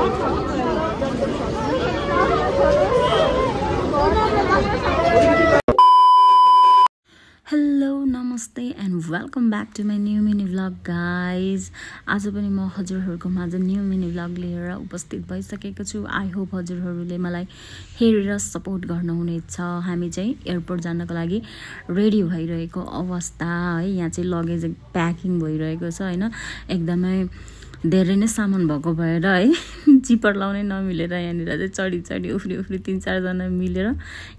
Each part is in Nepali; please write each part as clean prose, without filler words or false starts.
हेलो नमस्ते and welcome back to my new mini vlog guys. आज पनि म हजुरहरूको माझ न्यू मिनी भ्लग लिएर उपस्थित भइसकेको छु। आई होप हजुरहरूले मलाई हेरेर सपोर्ट गर्नुहुनेछ। हामी चाहिँ एयरपोर्ट जानको लागि रेडी भइरहेको अवस्था है। यहाँ चाहिँ लगेज प्याकिङ भइरहेको छ हैन। एकदमै धेरै नै सामान भएको भएर है जिपर लाउनै नमिलेर यहाँनिर चाहिँ चढी चढी उफ्री उफ्री 3-4 जना मिलेर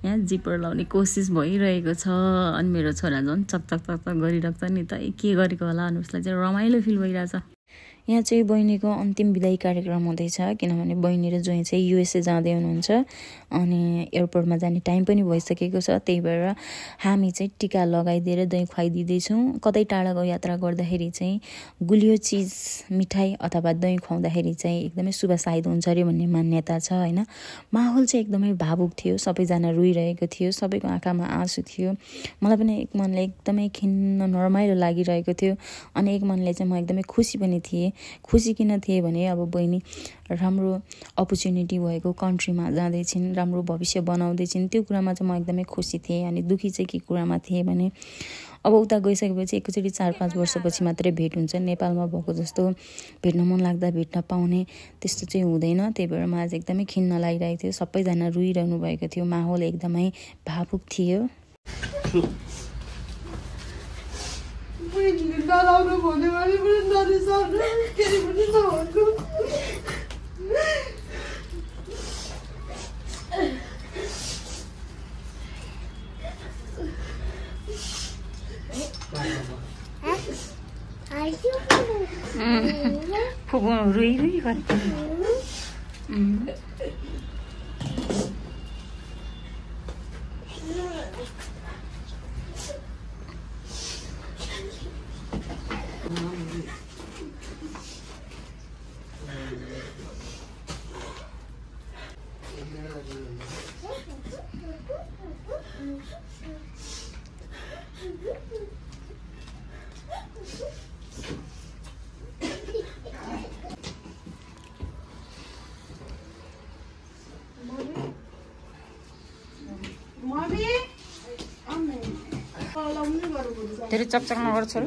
यहाँ जिपर लाउने कोसिस भइरहेको छ। अनि मेरो छोरा झन् चकचक चकचक गरिरहेको छ नि त के गरेको होला अनि उसलाई चाहिँ रमाइलो फिल भइरहेछ। यहाँ चाहिँ बहिनीको अन्तिम बिदाई कार्यक्रम हुँदैछ किनभने बहिनी र ज्वाइँ चाहिँ युएसए जाँदै हुनुहुन्छ अनि एयरपोर्टमा जाने टाइम पनि भइसकेको छ। त्यही भएर हामी चाहिँ टिका लगाइदिएर दही खुवाइदिँदैछौँ। कतै टाढाको यात्रा गर्दाखेरि चाहिँ गुलियो चिज मिठाई अथवा दही खुवाउँदाखेरि चाहिँ एकदमै शुभ साबित हुन्छ अरे भन्ने मान्यता छ हैन। माहौल चाहिँ एकदमै भावुक थियो, सबैजना रोइरहेको थियो, सबैको आँखामा आँसु थियो। मलाई पनि एक मनले एकदमै खिन्न नरमाइलो लागिरहेको थियो अनि एक मनले चाहिँ म एकदमै खुसी पनि थिएँ। खुसी किन थिए भने अब बहिनी राम्रो अपर्च्युनिटी भएको कन्ट्रीमा जाँदैछिन्, राम्रो भविष्य बनाउँदैछिन्, त्यो कुरामा चाहिँ म एकदमै खुसी थिएँ। अनि दुखी चाहिँ के कुरामा थिएँ भने अब उता गइसकेपछि एकैचोटि 4-5 वर्षपछि मात्रै भेट हुन्छ। नेपालमा भएको जस्तो भेट्न मन लाग्दा भेट्न पाउने त्यस्तो चाहिँ हुँदैन। त्यही भएर मलाई चाहिँ एकदमै खिन्न लागिरहेको थियो। सबैजना रुइरहनु भएको थियो, माहौल एकदमै भावुक थियो। नराम्रो भन्यो भने पनि नरिसाउनु, केही पनि नभन्नु। फुपू रुई रुई गरेको धेरै चकचक नगर छोरा।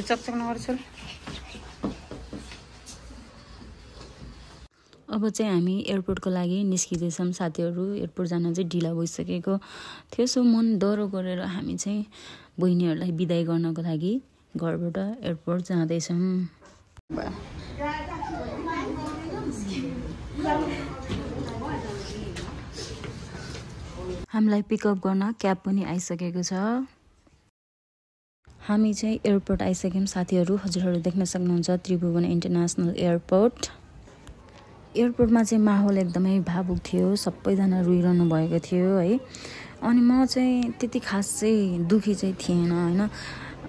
चकचक नगर छोरा। अब चाहिँ हामी एयरपोर्टको लागि निस्किँदैछौँ। साथीहरू एयरपोर्ट जान चाहिँ ढिला भइसकेको थियो। सो मन डह्रो गरेर हामी चाहिँ बहिनीहरूलाई बिदाई गर्नको लागि घरबाट एयरपोर्ट जाँदैछौँ। हामीलाई पिकअप गर्न क्याब पनि आइसकेको छ। हामी चाहिँ एयरपोर्ट आइसक्यौँ साथीहरू। हजुरहरू देख्न सक्नुहुन्छ त्रिभुवन इन्टरनेसनल एयरपोर्ट। एयरपोर्टमा चाहिँ माहौल एकदमै भावुक थियो, सबैजना रुइरहनु भएको थियो है। अनि म चाहिँ त्यति खास चाहिँ दुखी चाहिँ थिएन हैन।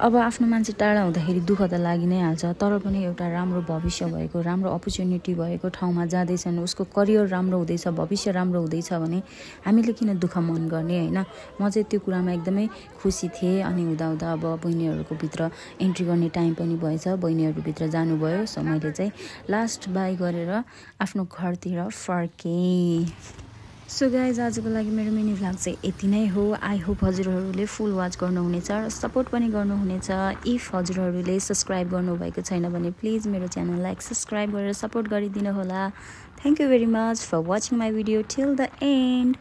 अब आफ्नो मान्छे टाढा हुँदाखेरि दुःख त लागि नै हाल्छ, तर पनि एउटा राम्रो भविष्य भएको, राम्रो अपर्च्युनिटी भएको ठाउँमा जाँदैछन्, उसको करियर राम्रो हुँदैछ, भविष्य राम्रो हुँदैछ भने हामीले किन दुःख मन गर्ने हैन। म चाहिँ त्यो कुरामा एकदमै खुसी थिएँ। अनि हुँदा अब बहिनीहरूको भित्र एन्ट्री गर्ने टाइम पनि भएछ, बहिनीहरू भित्र जानुभयो। सो मैले चाहिँ लास्ट बाई गरेर आफ्नो घरतिर फर्केँ। सो गाइज आजको लागि मेरो मिनी भ्लग चाहिँ यति नै हो। आई होप हजुरहरूले फुल वाच गर्नुहुनेछ र सपोर्ट पनि गर्नुहुनेछ। इफ हजुरहरूले सब्सक्राइब गर्नुभएको छैन भने प्लिज मेरो च्यानललाई सब्सक्राइब गरेर सपोर्ट गरिदिनु होला। Thank you very much for watching my video till the and.